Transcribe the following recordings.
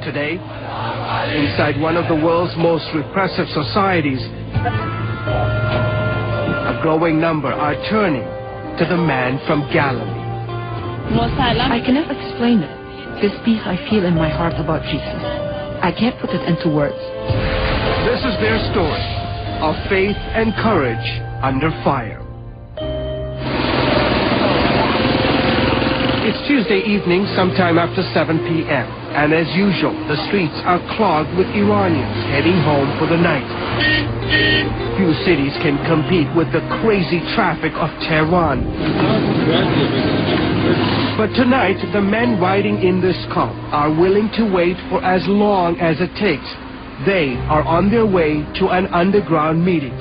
Today, inside one of the world's most repressive societies, a growing number are turning to the man from Galilee. I can never explain it. This peace I feel in my heart about Jesus. I can't put it into words. This is their story of faith and courage under fire. It's Tuesday evening, sometime after 7 p.m. And as usual, the streets are clogged with Iranians heading home for the night. Few cities can compete with the crazy traffic of Tehran. But tonight, the men riding in this car are willing to wait for as long as it takes. They are on their way to an underground meeting.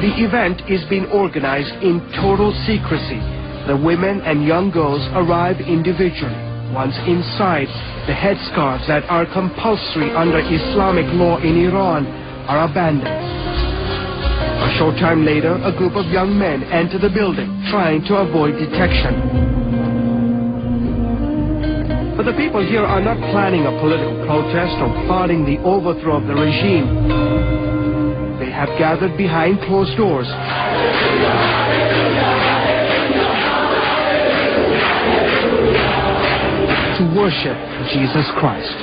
The event is being organized in total secrecy. The women and young girls arrive individually. Once inside, the headscarves that are compulsory under Islamic law in Iran are abandoned. A short time later, a group of young men enter the building, trying to avoid detection. But the people here are not planning a political protest or plotting the overthrow of the regime. They have gathered behind closed doors to worship Jesus Christ.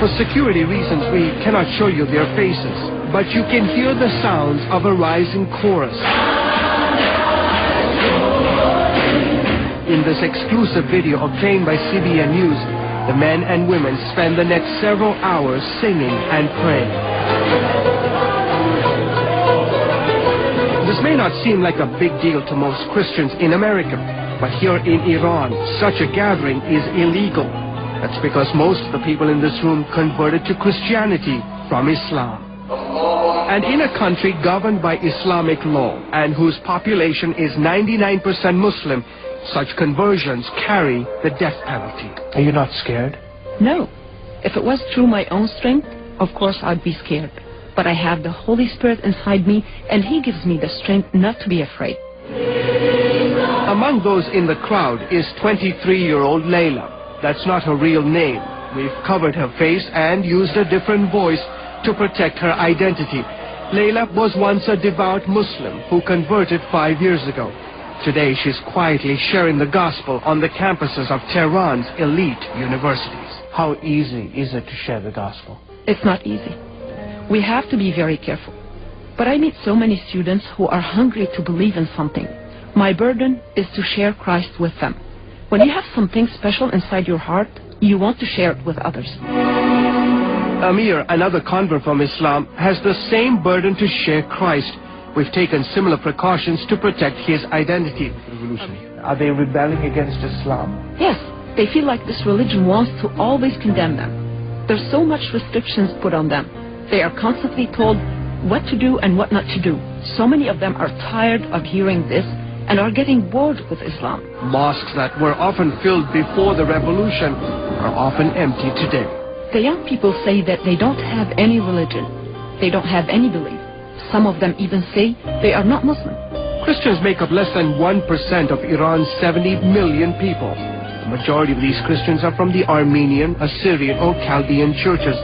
For security reasons, we cannot show you their faces, but you can hear the sounds of a rising chorus. In this exclusive video obtained by CBN News, the men and women spend the next several hours singing and praying. This may not seem like a big deal to most Christians in America, but here in Iran, such a gathering is illegal. That's because most of the people in this room converted to Christianity from Islam. And in a country governed by Islamic law and whose population is 99% Muslim, such conversions carry the death penalty. Are you not scared? No. If it was through my own strength, of course I'd be scared. But I have the Holy Spirit inside me, and He gives me the strength not to be afraid. Among those in the crowd is 23-year-old Layla. That's not her real name. We've covered her face and used a different voice to protect her identity. Layla was once a devout Muslim who converted 5 years ago. Today, she's quietly sharing the gospel on the campuses of Tehran's elite universities. How easy is it to share the gospel? It's not easy. We have to be very careful. But I meet so many students who are hungry to believe in something. My burden is to share Christ with them. When you have something special inside your heart, you want to share it with others. Amir, another convert from Islam, has the same burden to share Christ. We've taken similar precautions to protect his identity. Are they rebelling against Islam? Yes, they feel like this religion wants to always condemn them. There's so much restrictions put on them. They are constantly told what to do and what not to do. So many of them are tired of hearing this and are getting bored with Islam. Mosques that were often filled before the revolution are often empty today. The young people say that they don't have any religion. They don't have any belief. Some of them even say they are not Muslim. Christians make up less than 1% of Iran's 70 million people. The majority of these Christians are from the Armenian, Assyrian, or Chaldean churches.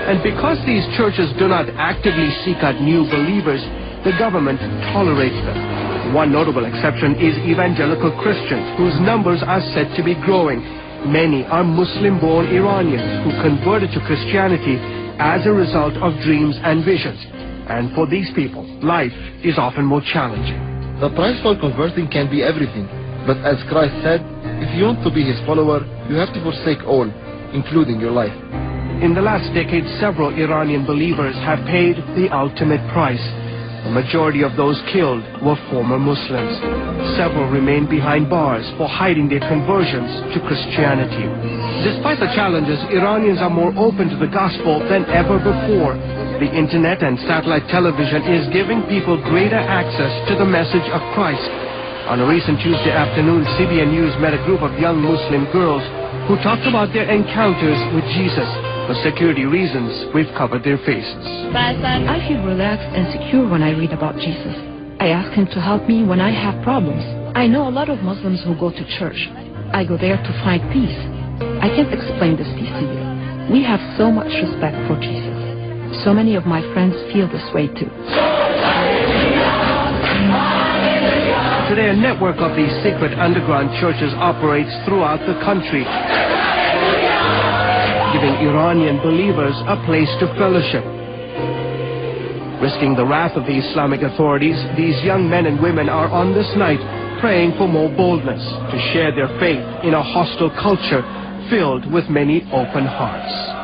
And because these churches do not actively seek out new believers, the government tolerates them. One notable exception is evangelical Christians, whose numbers are said to be growing. Many are Muslim-born Iranians who converted to Christianity as a result of dreams and visions. And for these people, life is often more challenging. The price for converting can be everything, but as Christ said, if you want to be His follower, you have to forsake all, including your life. In the last decade, several Iranian believers have paid the ultimate price. The majority of those killed were former Muslims. Several remain behind bars for hiding their conversions to Christianity. Despite the challenges, Iranians are more open to the gospel than ever before. The internet and satellite television is giving people greater access to the message of Christ. On a recent Tuesday afternoon, CBN News met a group of young Muslim girls who talked about their encounters with Jesus. For security reasons, we've covered their faces. I feel relaxed and secure when I read about Jesus. I ask him to help me when I have problems. I know a lot of Muslims who go to church. I go there to find peace. I can't explain this peace to you. We have so much respect for Jesus. So many of my friends feel this way too. Today, a network of these secret underground churches operates throughout the country, giving Iranian believers a place to fellowship. Risking the wrath of the Islamic authorities, these young men and women are on this night praying for more boldness to share their faith in a hostile culture filled with many open hearts.